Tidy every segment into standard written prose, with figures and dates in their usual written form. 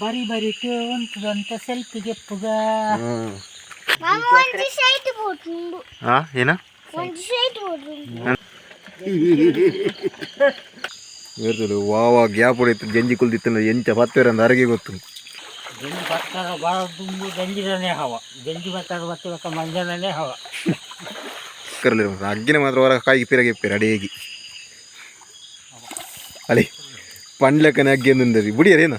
ಬರಿ ಬರಿ ಉಂಟು ಸೆಲ್ಫಿಗೆ ಪುಗ ಏನ ವಾವ ಗ್ಯಾಪ್ ಹೊಡಿತು ಜಂಜಿ ಕುಲ್ದಿತ್ತು ಎಂಚ ಪತ್ತೇರ ಅಂತ ಅರಗಿ ಗೊತ್ತು ಜಂಜಿ ಬತ್ತಾರ ಭಾಳ ತುಂಬು ಜಂಜಿನೇ ಹವ ಜಂಜಿ ಬತ್ತಾರ ಬತ್ತ ಮಂಜನೇ ಹವ ಕರಲಿ ಅಗ್ಗಿನ ಮಾತ್ರ ಹೊರ ಕಾಯಿ ಪಿರಗಿಪ್ಪೇರು ಅಡಿಯಾಗಿ ಅಳಿ ಪಂಡ್ಲಕ್ಕನೆ ಅಗ್ಗಿ ಅಂದರಿ ಬುಡಿಯರೇನ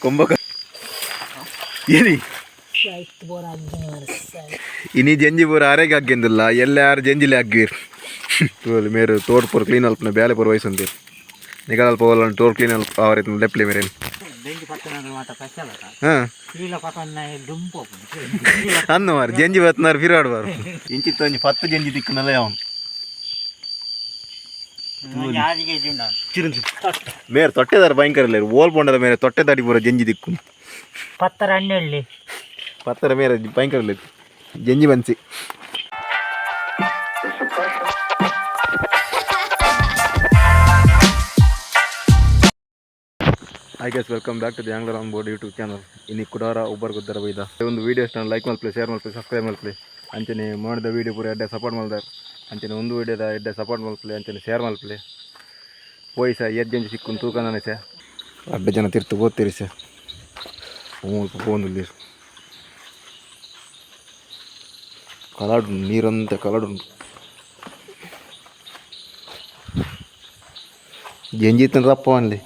ಕೊಂಬಕ ಏನಿ ಇನಿ ಜಂಜಿ ಪೂರ ಅರೆಗೆ ಅಗ್ಗಿಂದಿಲ್ಲ ಎಲ್ಲ ಯಾರು ಜಂಜಿಲೆ ಅಗ್ಗಿರು ಮೇರೆ ತೋಟ ಪೂರ ಕ್ಲೀನ್ ಅಲ್ಪನ ಬ್ಯಾಲೆ ಪೂರ ವಯಸ್ಸಂತೀರು ನಿಗಲ್ ಅಲ್ಪ ಹೋಗಲ್ಲ ತೋಟ ಕ್ಲೀನ್ ಅಲ್ಪ ಅವರೈತೆ ಲೆಪ್ಲೆ ಮೇರೆ ಹಾಂ ಅನ್ನ ಮಾರು ಜಂಜಿ ಬತ್ನಾರು ಫಿರಾಡ್ಬಾರು ಇಂಚಿತ್ತು ಒಂಜಿ 10 ಜಂಜಿ ತಿಕ್ಕನಲ್ಲ ಅವನು ಮೇರೆ ತೊಟ್ಟೆದಾರ ಭಯಂಕರ ಇಲ್ಲ ಓಲ್ ಪೊಂಡದ ಮೇಲೆ ತೊಟ್ಟೆ ದಾಡಿ ಪೂರ ಜಂಜಿ ದಿಕ್ಕು ಪತ್ತರ ಹಣ್ಣಲ್ಲಿ ಪತ್ತರ ಮೇರೆ ಭಯಂಕರ ಇಲ್ಲ ಜಂಜಿ ಬನ್ಸಿ I guess welcome back to the angler on board YouTube channel ಇನ್ನು ಕುಡಾರ ಒಬ್ಬರು ಗೊತ್ತಾರ ಬೈದ ಒಂದು ವೀಡಿಯೋ ಇಷ್ಟ ಲೈಕ್ ಮಾಡ್ಲಿ ಶೇರ್ ಮಾಡ್ಲಿ ಸಬ್ಸ್ಕ್ರೈಬ್ ಮಾಡ್ಲಿ ಅಂಚನೆ ಮಾಡಿದ ವೀಡಿಯೋ ಪೂರ ಎಡ್ಡೆ ಸಪೋರ್ಟ್ ಮಾಡಿದಾರೆ ಅಂಚನೆ ಒಂದು ವೀಡಿಯೋದ ಎಡ್ಡೆ ಸಪೋರ್ಟ್ ಮಾಡ್ಲಿ ಅಂಚನೆ ಶೇರ್ ಮಾಡ್ಲಿ ಹೋಯ್ ಸರ್ ಜಂಜಿ ಸಿಕ್ಕು ತೂಕ ನಾನೇ ಸರ್ ಅಡ್ಡ ಜನ ತಿರ್ತು ಓದ್ತೀರಿ ಸರ್ ಫೋನಲ್ಲಿ ಕಲಾಡು ನೀರಂತೆ ಕಲಾಡು ಜಂಜಿ ತಿನ್ರಪ್ಪ ಅಲ್ಲಿ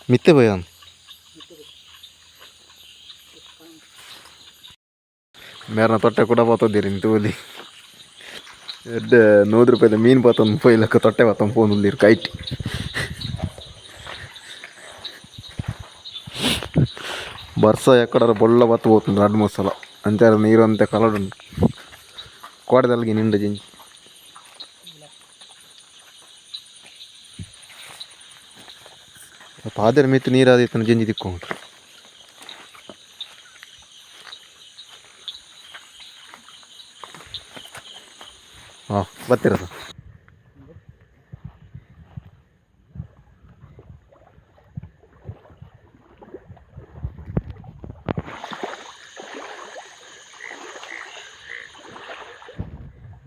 ಮಿತ್ತೆ ಭಯ ಮೇರನ ತೊಟ್ಟೆ ಕೂಡ ಬತ್ತೋದಿರಿ ನಿಂತುವಲ್ಲಿ ಎಡ್ಡೆ 100 ರೂಪಾಯಿದ ಮೀನು ಬತ್ತೊಂದು 30 ಲಕ್ಕ ತೊಟ್ಟೆ ಬತ್ತೊಂದು ಫೋನಲ್ಲಿ ಕೈಟ್ ಬರ್ಸ ಎಕ್ಕಡರ ಬೊಳ್ಳ ಬತ್ತು ಹೋಗ್తుంది 2-3 ಸಲ ಅಂತಾರೆ ನೀರು ಅಂತೆ ಕಲಡು ಕೋಟೆದಲ್ಲಿಗೆ ನಿಂಡ ಜಂಜಿ ಪಾದರ ಮಿತ್ತು ನೀರಾದಿತ್ತು ಜಂಜಿ ತಿಕ್ಕೊಂಡು ಹಾಂ ಬರ್ತೀರ ಸರ್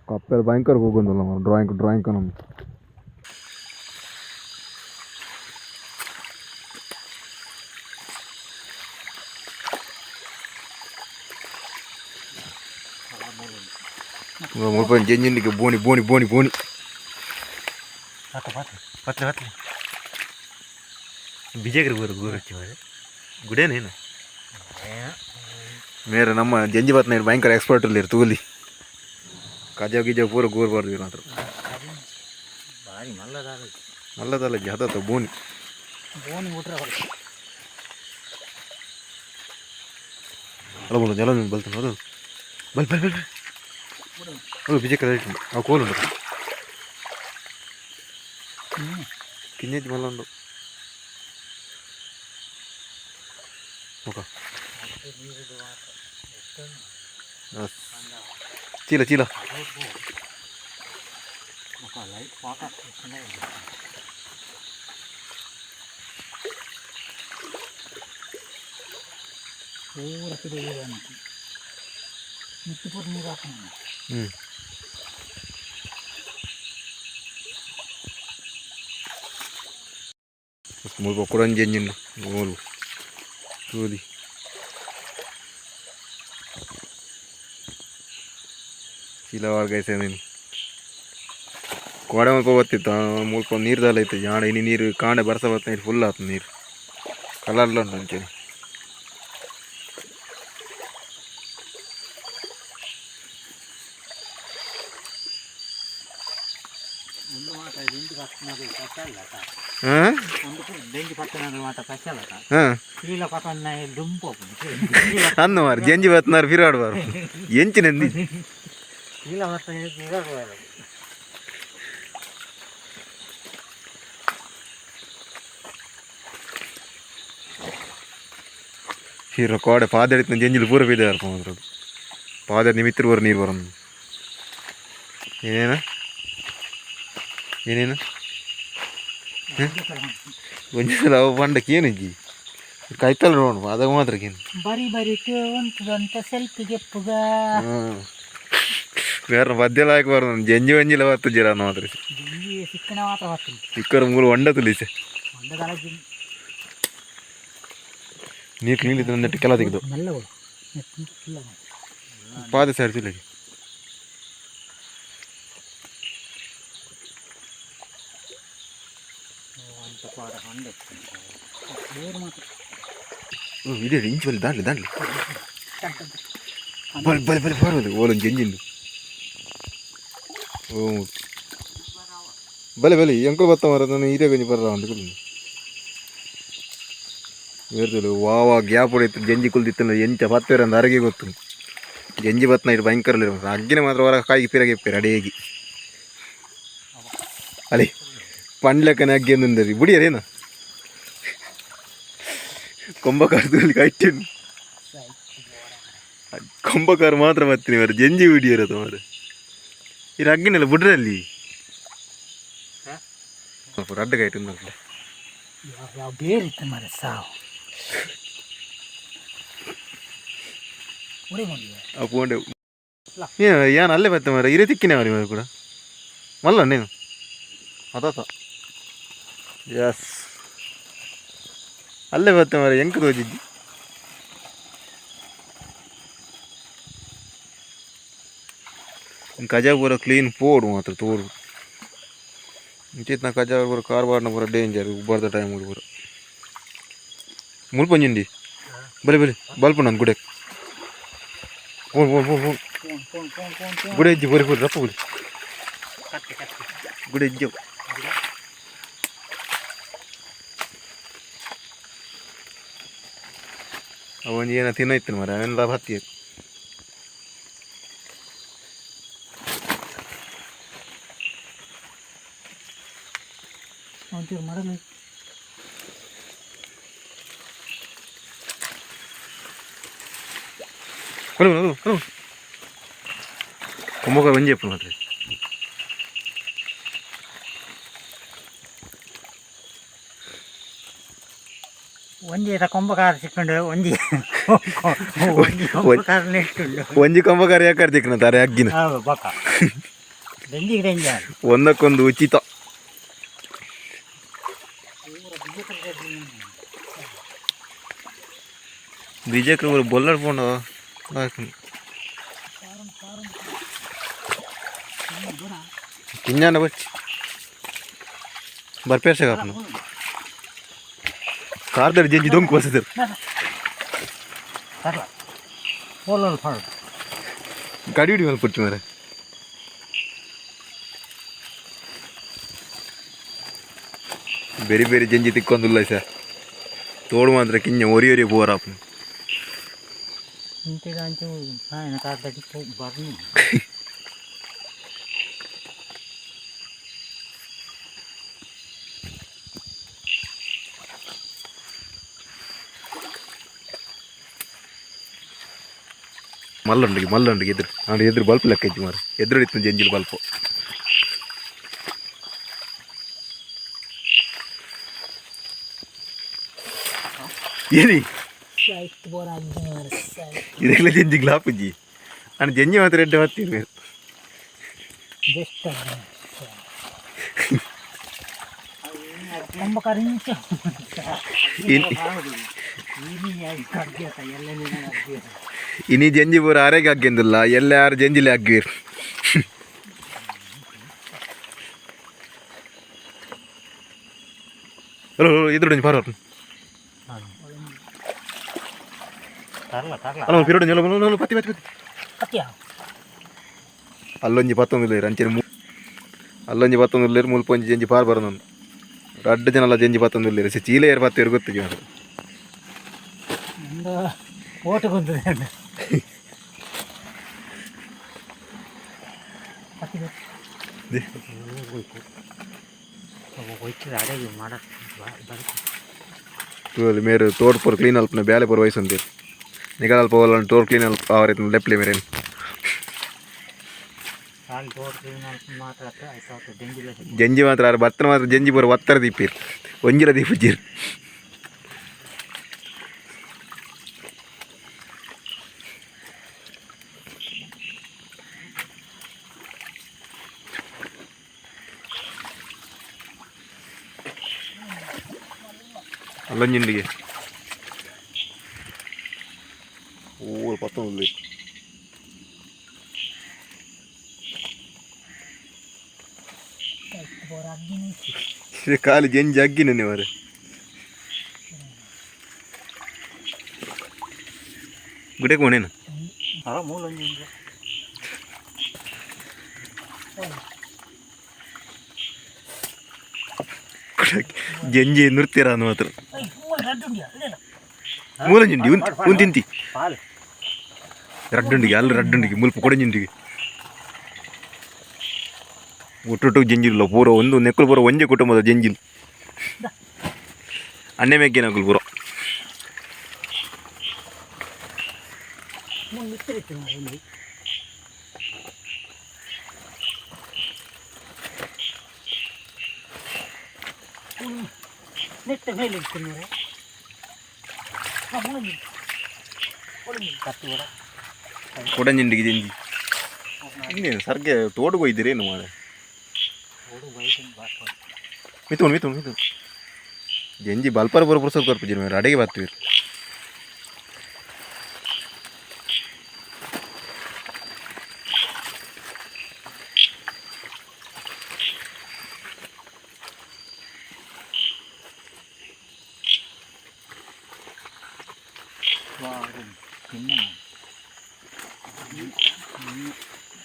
ಕಪ್ಪೆಲ್ಲ ಭಯಂಕರ ಹೋಗೋದಲ್ಲ ಡ್ರಾಯಿಂಗ್ ನಮ್ಮ ಮುಲ್ಪನ್ ಜಂಜಿಂಡಿಗೆ ಬೋಣಿ ಪತ್ಲೆ ಬಿಜೆಗ್ರಿ ಗುಡೇನೇನು ಮೇರೆ ನಮ್ಮ ಜಂಜಿ ಬತ್ನ ಭಯಂಕರ ಎಕ್ಸ್ಪರ್ಟ್ ಇಲ್ಲಿ ತೂಲಿ ಕಜಾವ್ ಗಿಜಾವ್ ಪೂರ ಗೋರ್ಬಾರ್ದು ಮಾತ್ರ ಮಲ್ಲದಲ್ಲ ಜಾತ ಬೋಣಿ ಅಲ್ಲ ಬೋಲು ಜಲ ಬಲ್ತಾನೆ ಅದು ಬಲ್ ಅದು ಬಿಜೆ ಕಲರ್ ಆ ಕೋಲು ಉಂಟು ಕಿಂಜಿ ಮಲ್ಲ ಉಂಟು ಓಕ ಚೀಲ ಮುಲ್ಪ ಕುಡಂಜಿ ಎಂಜಿನ್ ಮೂಲು ತೂಲಿ ಚೀಲ ಒಳಗೈತೆ ನೀನು ಕೋಡೆ ಮುಲ್ಪ ಬರ್ತಿತ್ತು ಮುಲ್ಪ ನೀರ್ದಲ್ಲ ಐತೆ ಜಾಣ ಇನಿ ನೀರು ಕಾಂಡೆ ಬರ್ಸ ಬರ್ತಾನೆ ಫುಲ್ ಆಯ್ತು ನೀರು ಕಲರ್ಲ ಉಂಟು ಅಂಚೆ అన్న మరి జంజి పెడుతున్నారు ఫిరాడు వారు ఎంచినంది ಫಿರ ಕೋಡೆ ಪಾದಡಿತ ಜಂಜಿಲು ಪೂರ ಬಿದ್ದಾರು ಪಾದ ನಿಮಿತ್ರ ನೀರು ಬರೋದು ಏನೇನು ಏನೇನು ಒಂದೇ ಸಲ ಅವು ಬಂಡಕ್ಕೆ ಏನಿಜ್ಜಿ ಕಾಯ್ತಲ್ಲ ನೋಡು ಅದಾಗ ಮಾತ್ರಕ್ಕೇನು ಬರೀ ಉಂಟದಂತ ಸೆಲ್ಫಿಗೆ ಪುಗ ಬೇರೆ ಮಧ್ಯೆಲ್ಲ ಹಾಕಬಾರ್ದು ನಾನು ಜಂಜಿ ವಂಜಿಲ್ಲ ಬತ್ತು ಜೀರ ಮಾತ್ರ ಜಂಜಿ ಸಿಕ್ಕನ ಮಾತ್ರ ಬರ್ತೀನಿ ಚಿಕ್ಕರ ಮೂರು ಹೊಂಡ ತುಲಿಸೆ ಒಂದಗಳ ನೀರು ಕ್ಲೀನ್ ಇತ್ತು ನೆಟ್ಟು ಕೆಲ ತೆಗೆದು ಮೆಲ್ಲ ಪಾದ ಸೇರಿಸಿಲ್ಲ ಇದೇ ಇಂಚು ಬಲ್ಲಿ ದಾಂಡ್ಲಿ ಬಲ್ ಬಲ್ ಬಲ್ ಬರೋದು ಓಲೊಂದು ಜಂಜಿಂದು ಓ ಬಲೆ ಬಲೆ ಎಂಕಲ್ ಬತ್ತ ಮರ ನಾನು ಹಿರಿಯ ಗಂಜಿ ಬರ್ರ ಅಂತ ಬೇರ್ತದೆ ವಾವ ಗ್ಯಾಪ್ ಹೊಡಿತು ಜಂಜಿ ಕುಲ್ದಿತ್ತು ಎಂಚ ಬತ್ತೇರ ಅಂದ ಅರಗೆ ಗೊತ್ತು ಜಂಜಿ ಬತ್ನ ಇಟ್ಟು ಭಯಂಕರ ಅಗ್ಗಿನ ಮಾತ್ರ ಹೊರ ಕಾಯಿ ಪಿರಗೆಪ್ಪೇರು ಅಡಿಯಾಗಿ ಅಲ್ಲಿ ಪಂಡ್ಲೆಕ್ಕನೆ ಅಗ್ಗಿ ಅಂದರಿ ಬುಡಿಯರೇನು ಕೊಂಬಕಾರದಲ್ಲಿ ಕಟ್ಟಿನ ಕೊಂಬಕಾರ ಮಾತ್ರ ಬರ್ತೀನಿ ಮಾರ ಜಂಜಿ ಬಿಡಿಯರದು ಮಾರ ಇದು ಅಗ್ಗಿನೆಲ್ಲ ಬಿಡ್ರಲ್ಲಿ ಅಡ್ಡ ಕಾಯ್ತು ಬೇರಿತ್ತು ಮರ ಸಾವು ಅಪ್ಪಂಡೆ ಏನು ಅಲ್ಲೇ ಬತ್ತೆ ಮಾರ ಇರೇ ತಿಕ್ಕಿನೇ ಅವ್ರಿ ಮಾರ ಕೂಡ ಮಲ್ಲ ನೀನು ಅದಾತ ಎಸ್ ಅಲ್ಲೇ ಬತ್ತೆ ಮಾರ ಹೆಂಗೆ ತೋಜಿದ್ದಿ ಕಜಾ ಪೂರ ಕ್ಲೀನ್ ಪೋಡು ಮಾತ್ರ ತೋಡು ಇಂಚಿತ್ನ ಕಜಾ ಪೂರ ಕಾರ್ಬಾರ್ನ ಪೂರ ಡೇಂಜರ್ ಉಬ್ಬಾರ್ದ ಟೈಮ್ ಪೂರ ಮುಲ್ಪಂಜಿಂಡಿ ಬಲೆ ಬಲೆ ಬಲ್ಪ ನಾನು ಗುಡೆ ಫೋನ್ ಫೋನ್ ಫೋನ್ ಫೋನ್ ಗುಡೆ ಇಜ್ಜಿ ಬರಿ ಬರಿ ರಪ್ಪ ಬಲಿ ಗುಡೆ ಇಜ್ಜವು ಅವನ್ ಏನ ತಿನ್ನೈತಿ ಮರ ಅವೆಲ್ಲ ಹತ್ತಿ ಒಂಚೂರು ಮಾಡಲು ಕುಂಭಕ ಬಂಜಿ ಅಪ್ಪ ಮಾತ್ರ ಒಂಜಿ ಕೊಂಬಕಾರ ಸಿಕ್ಕೊಂಡು ಒಂಜಿ ಕೊಂಬಕಾರ ನೆಟ್ಟುಂಡು ಒಂಜಿ ಕೊಂಬಕಾರ ಯಾಕಾರ ತಿಕ್ಕನ ತಾರೆ ಅಗ್ಗಿನ ಬಕ ಡೆಂಜಿ ಡೇಂಜರ್ ಒಂದಕ್ಕೊಂದು ಉಚಿತ ಬಿಜೆಪಿ ಬೊಲ್ಲಡ್ ಪೋಂಡ ಕಿಂಜಾನ ಬಚ್ಚಿ ಬರ್ಪೇರ್ಸಾಗ ಕಾರ್ದಲ್ಲಿ ಜಂಜಿ ದೊಂಕು ಬರ್ತದೆ ಗಾಡಿ ಹಿಡಿ ಮೇಲೆ ಕೊಡ್ತೀವಿ ಮಾರೆ ಬೇರೆ ಬೇರೆ ಜಂಜಿ ತಿಕ್ಕೊಂದಿಲ್ಲ ಸರ್ ತೋಡು ಮಾತ್ರ ಕಿಂಜ ಒರಿ ಒರಿ ಬೋರಪ್ಪ ಇಂಟಿಗಂತೂ ನಾನು ಕಾಡ್ದಾಗಿ ಬರ್ನಿ ಮಲ್ಲೊಂಡಿಗೆ ಎದುರು ನಾನು ಎದುರು ಬಲ್ಪ್ ಲೆಕ್ಕ ಇತ್ತು ಮಾರು ಎದುರು ಇತ್ತು ಜಂಜಿಲ್ ಬಲ್ಪು ಏನಿ ಇದೆಲ್ಲ ಜಂಜಿ ಗ್ಲಾಪಜ್ಜಿ ನಾನು ಜಂಜಿ ಮಾತ್ರ ಎಡ್ಡೆ ಹತ್ತೀನಿ ಇನಿ ಜಂಜಿ ಪೂರ ಆರೆಗೆ ಆಗ್ಗಿಂದಿಲ್ಲ ಎಲ್ಲ ಯಾರು ಜಂಜಿಲೆ ಆಗ್ವೀರ್ ಎದುರು ಪಾರ ಪತ್ತಿ ಪತ್ತಿ ಪತ್ತಿ ಅಲ್ಲೊಂಜಿ ಪತ್ತೊಂದಿಲ್ಲ ಅಂಚೆ ಅಲ್ಲೊಂಜಿ ಪತ್ತೊಂದಿಲ್ಲ ಮುಲ್ಪೊಂಜಿ ಜಂಜಿ ಪಾರ್ ಬರೋದು ಅಡ್ಡ ಜನ ಎಲ್ಲ ಜಂಜಿ ಪತ್ತೊಂದಿಲ್ಲ ಚೀಲೆ ಏರ್ ಪತ್ತು ಗೊತ್ತಿಗೆ ಓಟು ಬಂದಿದೆ ಮೇರೆ ತೋಡ್ ಪೂರ ಕ್ಲೀನ್ ಅಲ್ಪನ ಬ್ಯಾಲೆ ಪೂರ ವಯಸ್ಸು ಅಂತೀರಿ ನಿಗಲ್ ಅಲ್ಪ ಹೋಗಲ್ಲ ಟೋರ್ ಕ್ಲೀನ್ ಅಲ್ಪ ಅವ್ರ ಲೆಪ್ಲೆ ಮೇರೇನು ಕಾಲು ತೋಡ್ತೀವಿ ಮಾತ್ರ ಆಯ್ತು ಡೆಂಗಿಲ್ಲ ಜಂಜಿ ಮಾತ್ರ ಭತ್ತನ ಮಾತ್ರ ಜಂಜಿ ಬರೋ ಒತ್ತರ ದೀಪಿರ್ ಒಂಜಿರ ದೀಪಿಜಿರ್ അല്ലഞ്ഞിണ്ടിಗೆ ഓ 19 കാല് ജഞ്ചി അഗ്ഗിനെ മാറ് ഇവിടെ കോണേന ആ മൂലഞ്ഞി ജഞ്ചി നിർത്തിയറാന്ന് മാത്രം മൂലഞ്ഞിണ്ടി un ತಿಂತಿ ರಡ್ಡುಂಡಿಗೆ ಅಲ್ಲಿ ರಡ್ಡುಂಡಿಗೆ ಮುಲ್ಪ ಕೊಡಂಜಿಂಡಿಗೆ ಒಟ್ಟೊಟ್ಟು ಜಂಜಿಲ್ಲ ಪೂರ ಒಂದು ನೆಕ್ಕಲು ಪೂರ ಒಂಜೆ ಕುಟುಂಬದ ಜಂಜಿಲ್ ಅನ್ನೆ ಮೇಕೆ ನಕಲು ಪೂರ ನೆಟ್ಟ ಮೇಲೆ ಕೊಡಂಜಿಂಡಿಗೆ ಜಂಜಿ ಇನ್ನೇನು ಸರ್ಗೆ ತೋಡುಗೆ ಒಯ್ದಿರೇನು ಮಾಡೆ ಮಿಥುನ್ ಮಿಥುನ್ ಮಿಥುನ್ ಜಂಜಿ ಬಲ್ಪರ ಬರೋ ಪುರ್ಸತ್ ಕೊರ್ಪಿಜಿರ್ ಮೇರೆ ಅಡೆಗೆ ಬರ್ತೀವಿ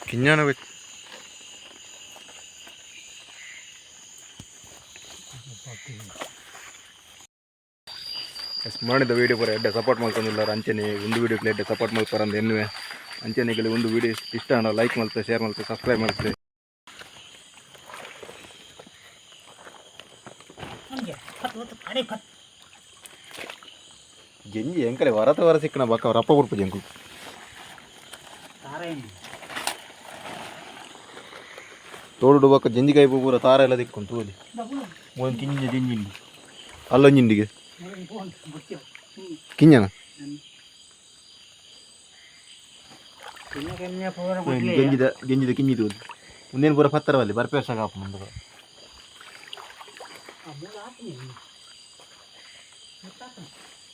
ಕಿഞ്ഞാന ಮಾಡಿದ ವೀಡಿಯೋ ಪೂರ ಎಡ್ಡೆ ಸಪೋರ್ಟ್ ಮಾಡ್ಕೊಂಡಿಲ್ಲ ಅಂಚನೆ ಒಂದು ವೀಡಿಯೋಕ್ಕೆ ಎಡ್ಡೆ ಸಪೋರ್ಟ್ ಮಾಡ್ತಾರೆ ಅಂತ ಎನ್ನುವೆ ಅಂಚನೆಗೆ ಒಂದು ವೀಡಿಯೋ ಇಷ್ಟ ಅಣ್ಣ ಲೈಕ್ ಮಾಡ್ತಾರೆ ಶೇರ್ ಮಾಡ್ತಾರೆ ಸಬ್ಸ್ಕ್ರೈಬ್ ಮಾಡ್ತಾರೆ ಜಂಜಿ ಎಂಕಲೆ ವರತ ವರ ಸಿಕ್ಕಣ ಬಕ್ಕ ರಪ್ಪ ಕೊಡ್ಪ ಜಂಕು ತೋಡು ಬಕ್ಕ ಜಂಜಿಕಾಯಿ ಪೂರ ತಾರ ಎಲ್ಲ ತಿಕ್ಕೊಂಡು ತೋಲಿ ಒಂದು ಕಿಂಜ ಜಂಜಿಂಡಿ ಅಲ್ಲೊಂಜಿಂಡಿಗೆ ಕಿಂಜನ ಗೆಂಜಿದ ಗೆಂಜಿದ ಕಿಂಜಿ ತೋಲಿ ಮುಂದೇನು ಪೂರ ಪತ್ತರವಲ್ಲಿ ಬರ್ಪೇರ್ ಸಾಕಾಪ ಮುಂದೆ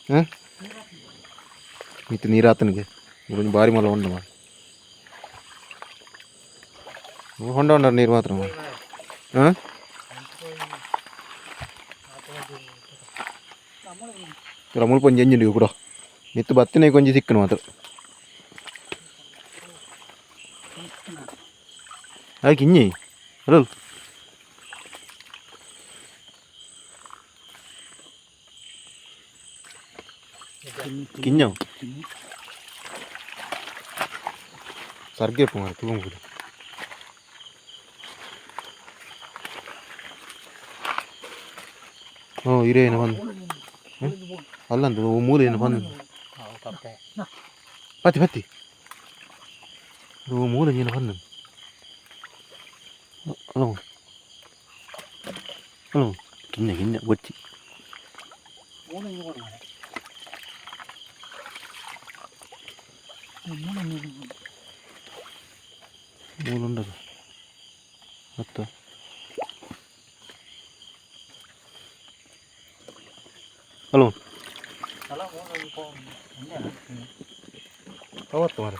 ಹಾಂ ಮಿತ್ತು ನೀರಾತನಿಗೆ కొంచెం భారీ మళ్ళీ ఉండమా ಹೊಂಡ ಹೊಂಡ ನೀರು ಮಾತ್ರ ಹಾಂ ರಮೂಲ್ ಪಂಜಿ ಎಂಜಿಂಡಿಗೆ ಕೂಡ ಮಿತ್ತು ಬತ್ತಿನ ಕೊಂಚ ಸಿಕ್ಕನು ಮಾತ್ರ ಅದಕ್ಕೆ ಇನ್ನಿ ಅಲ್ಲ ಕಿഞ്ഞോ സർഗേ പോകാം തൂങ്ങും കൂടി ഓ ഇരേന വന്നു അല്ലಂತ ಮೂಲೇನ ಬಂದು ಪತ್ತಿ ಪತ್ತಿ ಮೂಲೆ ನೀನು ಬಂದು ಹಲೋ ಹಲೋ ಕಿನ್ನ ಕಿನ್ನ ಗೊಚ್ಚಿ ಮೂಲುಂಡದು ಮತ್ತು ಹಲೋ ಅವತ್ತು ಮಾರ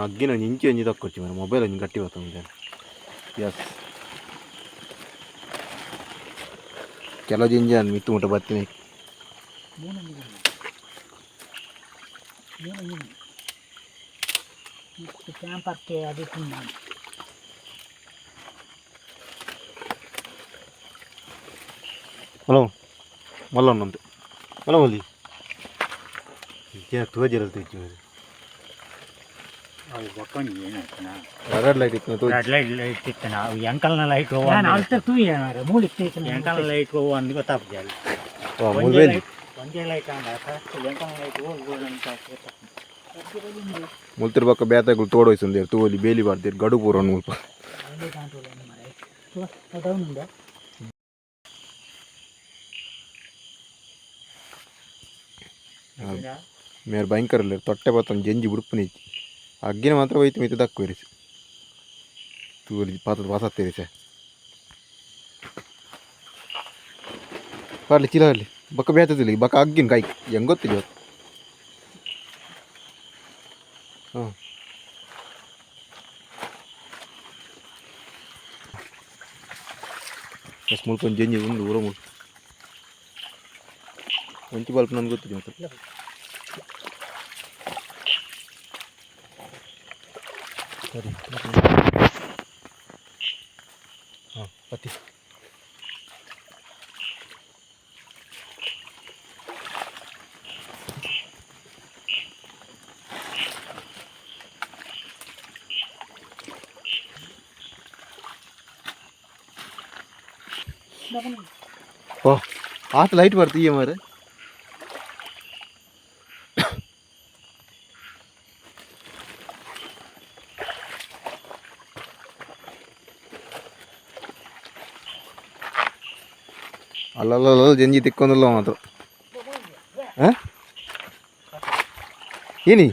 ಅಗ್ಗಿನ ಇಂಚಿ ಒಂಜಿ ತಕ್ಕೊಚ್ಚಿ ಮಾರ ಮೊಬೈಲ್ ಒಂಜಿ ಗಟ್ಟಿ ಬತ್ತ ಮುಂದೆ ಎಸ್ ಕೆಲವು ಜಿಂಜಿ ಅಂದ್ ಮಿತ್ತು ಮುಟ್ಟ ಬರ್ತೀನಿ ಹಲೋ ಮಲ್ಲೊಂದು ಹಲೋ ಮಲ್ಲಿ ತೋಜಿರಲ್ ತೆಚ್ಚಿ ಅವು ಬಕ್ಕೊಂಡು ಏನಾಯ್ತನ ರೆಡ್ ಲೈಟ್ ಇತ್ತು ರೆಡ್ ಲೈಟ್ ಇತ್ತನ ಅವು ಎಂಕಲ್ನ ಲೈಟ್ ಹೋಗೋ ಎಂಕಲ್ನ ಲೈಟ್ ಹೋಗೋ ಅಂದ್ ಗೊತ್ತಾಗ್ತದೆ ಅಲ್ಲಿ ಒಂದೇ ಲೈಟ್ ಅಂದ ಎಂಕಲ್ನ ಲೈಟ್ ಹೋಗ್ಬೋದು ಅಂತ ಮುಲ್ತಿರ್ಬೇಕ ಬೇತಾಗಳು ತೋಡೋಯ್ಸಂದೇರು ತೂಲಿ ಬೇಲಿ ಬಾರ್ದೇರು ಗಡು ಪೂರ ಮುಲ್ಪ ಮೇರೆ ಭಯಂಕರ ಇಲ್ಲ ತೊಟ್ಟೆ ಬತ್ತೊಂದು ಜಂಜಿ ಬುಡುಪುನೈತಿ ಅಗ್ಗಿನ ಮಾತ್ರ ಹೋಯ್ತು ಮಿತ್ತು ದಕ್ಕುವರಿಸಿ ತೂಲಿ ಪಾತ್ರದ ಪಾಸತ್ತೇರಿ ಸೆ ಪಾಡ್ಲಿ ಚೀಲ ಅಲ್ಲಿ ಬಕ್ಕ ಬೇತದಿಲ್ಲ ಬಕ್ಕ ಅಗ್ಗಿನ ಕಾಯಿ ಹೆಂಗೆ ಗೊತ್ತಿಲ್ಲ ಇವತ್ತು ಹಾಂ ಎಷ್ಟು ಮುಳ್ಕೊಂಡು ಜಂಜಿ ಒಂದು ಊರ ಮುಳ್ಕು ಒಂಚು ಬಲ್ಪ್ ನನಗೆ ಗೊತ್ತಿದೆ ಮತ್ತೆ ಸರಿ ಹಾಂ ಪತಿ ಓ ಆತ ಲೈಟ್ ಬರ್ತೀಯ ಮಾರೆ ಅಲ್ಲಲ್ಲ ಜಂಜಿ ತಿಕ್ಕೊಂದಿಲ್ಲ ಮಾತ್ರ ಹಾಂ ಏನಿ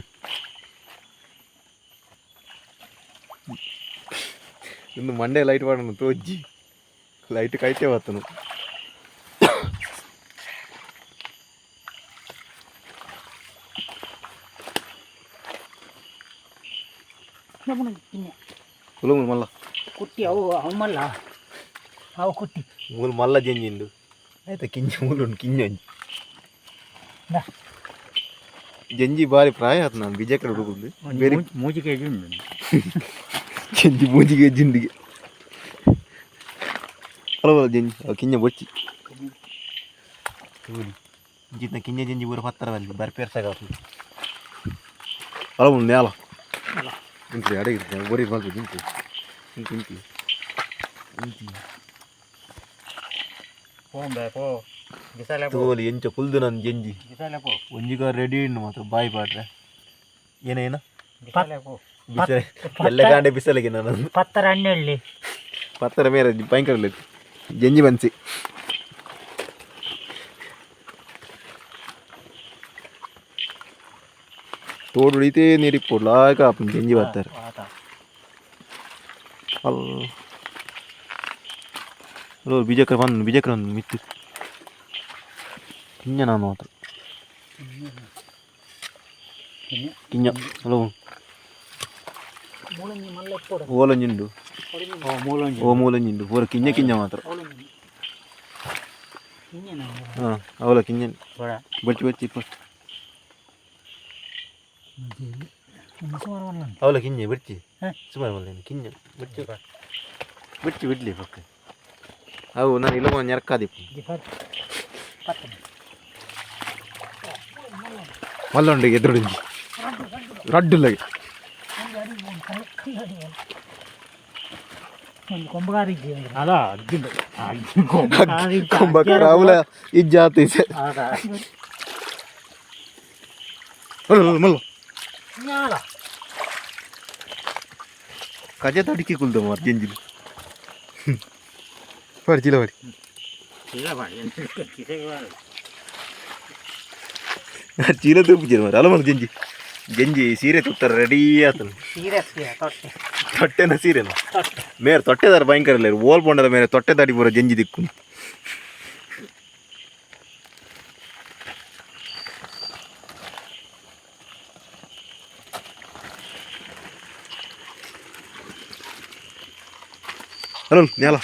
ಇನ್ನು ಮಂಡೆ ಲೈಟ್ ಮಾಡೋಣ ತೋಜ್ಜಿ ಲೈಟ್ ಕಾಯ್ತೇ ಬರ್ತನು ಹುಲು ಮಲ್ಲ ಕುಟ್ಟಿ ಅವು ಮಲ್ಲ ಅವು ಕುಟ್ಟಿ ಮೂಲು ಮಲ್ಲ ಜಂಜಿಂಡು ಆಯ್ತಾ ಕಿಂಜ ಮೂಲು ಕಿಂಜಂಜಿ ಜಂಜಿ ಭಾರಿ ಪ್ರಾಯ ಆಯ್ತು ನಾನು ಬಿಜೆ ಕಡೆ ಹುಡುಗುದು ಬೇರೆ ಮೂಜಿಗೆ ಜಂಜಿ ಮೂಜಿಗೆ ಜಿಂಡಿಗೆ ಅಲವಲ್ಲ ಜಂಜಿ ಅವು ಕಿಂಜ ಬೊಚ್ಚಿ ಇಂಚಿನ ಕಿಂಜ ಜಂಜಿ ಊರ ಪತ್ತರವಲ್ಲಿ ಬರಿ ಪೇರ್ಸಾಗ ಅಲವ ನೇಲ ಇಂತಿ ಅಡಗಿರ್ತೀನಿ ಬರೀ ಮಾಡ್ಬೇಕು ಇಂತಿ ಇಂತಿ ಇಂತಿ ಇಂತಿ ಪೋ ಬಿಸಾಲೆ ತೋಲಿ ಎಂಚ ಕುಲ್ದು ನನ್ನ ಜಂಜಿ ಬಿಸಾಲೆ ಪೋ ಒಂಜಿಗ ರೆಡಿ ಇನ್ನು ಮಾತ್ರ ಬಾಯಿ ಪಾಡ್ರೆ ಏನೇನ ಬಿಸಾಲೆ ಪೋ ಬಿಸಲೆ ಎಲ್ಲ ಕಾಂಡೆ ಬಿಸಲಿಗೆ ನಾನು ಪತ್ತರ ಹಣ್ಣೆಳ್ಳಿ ಪತ್ತರ ಮೇರೆ ಭಯಂಕರ ಇತ್ತು ಜಂಜಿ ಬನ್ಸಿ ತೋಡು ಹಿಡಿತೇ ನೀರಿಗೆ ಕೊಡ್ಲಾಕ ಅಪ್ಪನ ಜಂಜಿ ಬರ್ತಾರೆ ಅಲ್ಲ ಬಿಜಕ್ರ ಬಂದು ಮಿತ್ತು ಕಿಂಜ ನಾನು ಮಾತ್ರ ಕಿಂಜ ಹಲೋ ಓಲಂಜಿಂಡು ಓ ಮೂಲಂಜಿಂಡು ಪೂರ ಕಿಂಜ ಮಾತ್ರ ಹಾಂ ಅವಲ ಕಿಂಜ ಬಚ್ಚಿ ಫಸ್ಟ್ ಅವಲ ಕಿಂಜ ಬಿಡ್ತಿ ಸುಮಾರು ಬಂದೇನು ಕಿಂಜ ಬಿಡ್ತಿ ಬಿಡ್ಲಿ ಪಕ್ಕ ಅವು ನಾನು ಇಲ್ಲ ನೆರಕಾದಿಪ್ಪು ಮಲ್ಲೊಂಡಿಗೆ ಎದುರುಡಿಂಜಿ ರಡ್ಡುಲ್ಲಾಗಿ ಕೊಂಬಕಾರ ಅವಲ ಇಜ್ಜಾತಿ ಮಲ್ಲ ಕಜೆ ತಡಿಕೆ ಕುಲ್ದ ಮಾರ್ ಜಂಜಿಲು ಮಾಡಿ ಚೀಲ ಮಾಡಿ ಚೀಲ ತುಪ್ಪಿದ್ದೀರ ಮಾರ ಅಲ್ಲ ಮಲ್ಲ ಜಂಜಿ ಸೀರೆ ತುತ್ತಾರೆ ರೆಡಿ ಆತನು ತೊಟ್ಟೆನ ಸೀರೆನ ಮೇರೆ ತೊಟ್ಟೆದಾರ ಭಯಂಕರ ಇಲ್ಲ ಓಲ್ ಪೊಂಡದ ಮೇಲೆ ತೊಟ್ಟೆ ದಾಡಿ ಪೂರ ಜಂಜಿ ದಿಕ್ಕು ಅಲ್ಲ ನೇಲ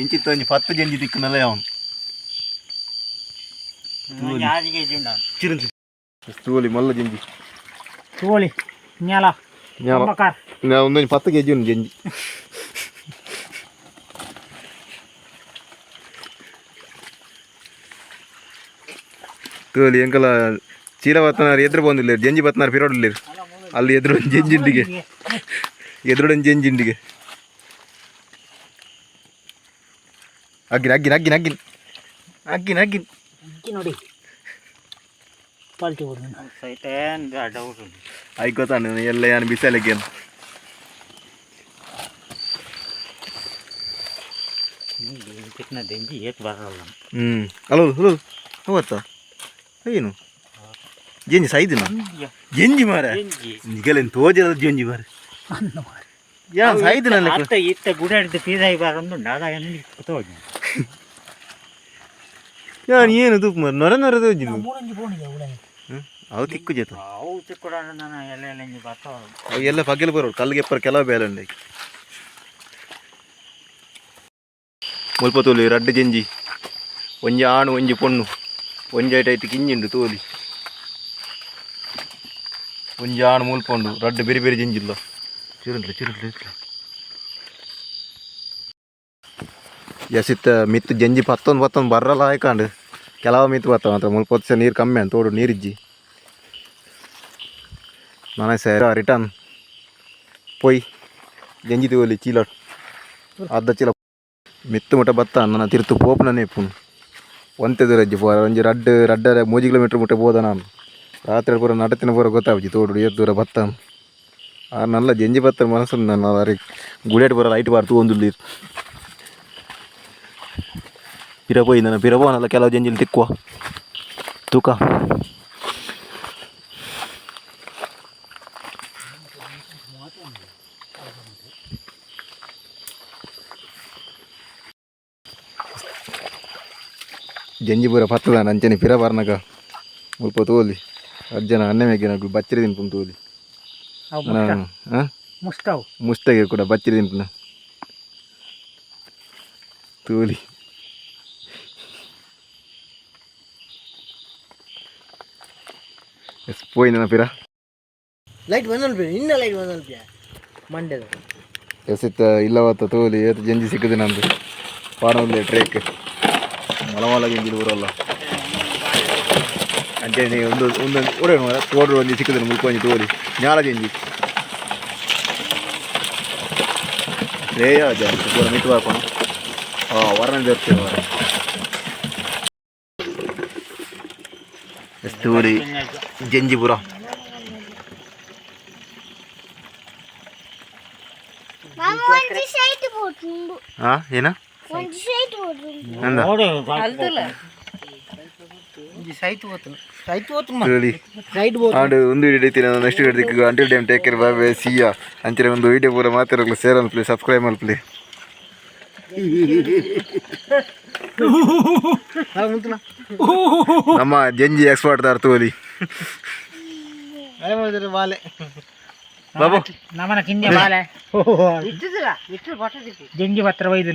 ಇಂಚಿತ್ತು ಒಂಜಿ 10 ಜಂಜಿ ದಿಕ್ಕನಲ್ಲ ಅವನು ತೂಲಿ ಮಲ್ಲ ಜಂಜಿ ತೋಳಿ ಒಂದೊಂದು 10 kg ಉಂಟು ಜಂಜಿ ತೋಲಿ ಎಂಕಲ ಚೀಲ ಬತ್ತನಾರು ಎದುರು ಬಂದಿಲ್ಲ ಜಂಜಿ ಬತ್ತನಾರು ಪಿರೋಡಿಲ್ಲ ಅಲ್ಲಿ ಎದುರು ಜಂಜಿಂಡಿಗೆ ಎದುರುಡನ್ ಜಂಜಿಂಡಿಗೆ ಅಗ್ಗಿನ ಅಗ್ಗಿನ ಅಗ್ಗಿನ ಅಗ್ಗಿನ ಅಗ್ಗಿನ ಅಗ್ಗಿನ ಅಕ್ಕಿ ನೋಡಿ ಪಾಲ್ಟಿ ಹೊಡೆದು ಸೈಟೇನ್ ಡೌಟ್ ಉಂಟು ಆಯ್ಕೋತಾನೆ ಎಲ್ಲ ಏನು ಬಿಸಿಲಕ್ಕೇನು ಚಿಕ್ಕನ ಡೆಂಜಿ ಏತ್ ಬರಲ್ಲ ಅಲೋ ಹಲೋ ಅವತ್ತ ಏನು ಜಂಜಿ ಸೈದಿನ ಜಂಜಿ ಮಾರ ನಿಗಲೇನು ತೋಜದ ಜಂಜಿ ಮಾರ ಯಾ ಸೈದಿನಲ್ಲ ಅತ್ತ ಇತ್ತ ಗುಡಾಡಿದ ಪೀದಾಯಿ ಬಾರಂದು ನಾದ ಕೂತೋಗಿ ಯಾರು ಏನು ತುಪ್ಪ ಮಾರ ನೊರ ನೊರದ ಮೂರಂಜಿ ಬೋಣಿದೆ ಉಡಾಯಿ ಅವು ತಿಕ್ಕು ಜೇತ ಅವು ಚಿಕ್ಕಡ ನಾನು ಎಲ್ಲ ಎಲ್ಲ ಬರ್ತಾವ ಅವು ಎಲ್ಲ ಪಗ್ಗೆಲ್ಲ ಬರೋರು ಕಲ್ಲಿಗೆ ಎಪ್ಪರ ಕೆಲವು ಬೇಲೆ ಉಂಡೆ ಮುಲ್ಪ ತೋಲಿ ರಡ್ಡು ಜಂಜಿ ಒಂಜಿ ಆಣು ಒಂಜಿ ಪೊಣ್ಣು ಒಂಜಿ ಐಟೈತಿ ಕಿಂಜಿಂಡು ತೋಲಿ ಒಂಜಿ ಆಣು ಮುಲ್ಪೊಂಡು ರಡ್ಡು ಬೇರೆ ಬೇರೆ ಜಂಜಿಲ್ಲ ಚಿರುಂಟ್ಲೆ ಚಿರುಂಟ್ಲೆ ಎಸಿತ್ತ ಮಿತ್ತು ಜಂಜಿ ಪತ್ತೊಂದು ಬರಲ್ಲ ಆಯ್ಕಾಂಡು ಕೆಲವು ಮಿತ್ತು ಬರ್ತಾವ ಅಂತ ಮುಲ್ಪ ಹೊತ್ತು ನೀರು ಕಮ್ಮಿ ಅಂತ ತೋಡು ನೀರಿಜ್ಜಿ ನಾನೇ ಸೇರ ರಿಟರ್ನ್ ಪೊಯ್ ಜಂಜಿ ತೋಲಿ ಚೀಲ ಅರ್ಧ ಚೀಲ ಮಿತ್ತು ಮುಟ್ಟ ಬತ್ತ ನನ್ನ ತಿರ್ತು ಪೋಪನೇ ಪುಣ್ ಒಂತೆದು ರಜ್ಜಿ ಒಂಜಿ ರಡ್ಡರೆ 3 ಕಿಲೋಮೀಟ್ರ್ ಮುಟ್ಟ ಬೋದ ನಾನು ರಾತ್ರಿ ಪೂರ ನಡತಿನ ಪೂರ ಗೊತ್ತಾಗ್ಜಿ ತೋಡು ಏತ್ ದೂರ ಬತ್ತ ಆ ನಲ್ಲ ಜಂಜಿ ಬತ್ತ ಮನಸ್ಸು ನನ್ನ ಅರಿ ಗುಡಿಯಾಟ ಪೂರ ಲೈಟ್ ಬಾರ್ತು ಒಂದು ಪಿರಬೋಯ್ ನನ್ನ ಪಿರಬೋನಲ್ಲ ಕೆಲವು ಜಂಜಿಲಿ ತಿಕ್ಕುವ ತೂಕ ಜಂಜಿ ಪೂರ ಪತ್ತದ ನಂಚನೆ ಪಿರ ಬರ್ನಕ ಮುಲ್ಪ ತೋಲಿ ಅಜ್ಜನ ಅನ್ನ ಮೇಗಿನ ಬಚ್ಚರಿ ತಿನ್ಪುಂಡು ತೋಲಿ ಮುಸ್ತಾವ್ ಮುಸ್ತಾಗೆ ಕೂಡ ಬಚ್ಚರಿ ತಿನ್ಪುನ ತೋಲಿ పోయింది నా పిరా ಲೈಟ್ ಬಂದಲ್ಪಿ ಇನ್ನ ಲೈಟ್ ಬಂದಲ್ಪಿ ಮಂಡ್ಯದ ಎಸಿತ್ತ ಇಲ್ಲವತ್ತ ತೋಲಿ ಏತು ಜಂಜಿ ಸಿಕ್ಕದೆ ನಂದು ಪಾಡೋಲ್ಲ ಟ್ರೇಕ್ ಮಲಮಲ ಜಂಜಿ ಊರಲ್ಲ ಅಂಚೆ ನೀ ಒಂದು ಊರ ತೋಡ್ರು ಒಂಜಿ ಸಿಕ್ಕದೆ ಮುಲ್ಕೊಂಜಿ ತೋಲಿ ஞாಳ ಜಂಜಿ ರೇಯ ಜಂಜಿ ಪೂರ ಮಿಟ್ಟು ಹಾಕೋಣ ವರಣ ಬೇರ್ತೇವೆ ವರ ತೋಲಿ ಜಂಜಿಪುರ ಏನ ಒಂದು ವಿಡಿಯೋ ಐತಿ next video until time take care bye bye see you ಅಂಚೆ ಒಂದು ವಿಡಿಯೋ ಪೂರ ಮಾತಾಡಲು ಶೇರ್ ಅನ್ಪ್ಲಿ ಸಬ್ಸ್ಕ್ರೈಬ್ ಅನ್ಪ್ಲಿ ನಮ್ಮ ಜಂಜಿ ಎಕ್ಸ್ಪರ್ಟ್ ದಾರ ತೋಲಿ ಬಾಬು ನಮ್ಮನ ಕಿಂದೆ ಬಾಲೆ ಜಂಜಿ ಪತ್ರ ಒಯ್ದು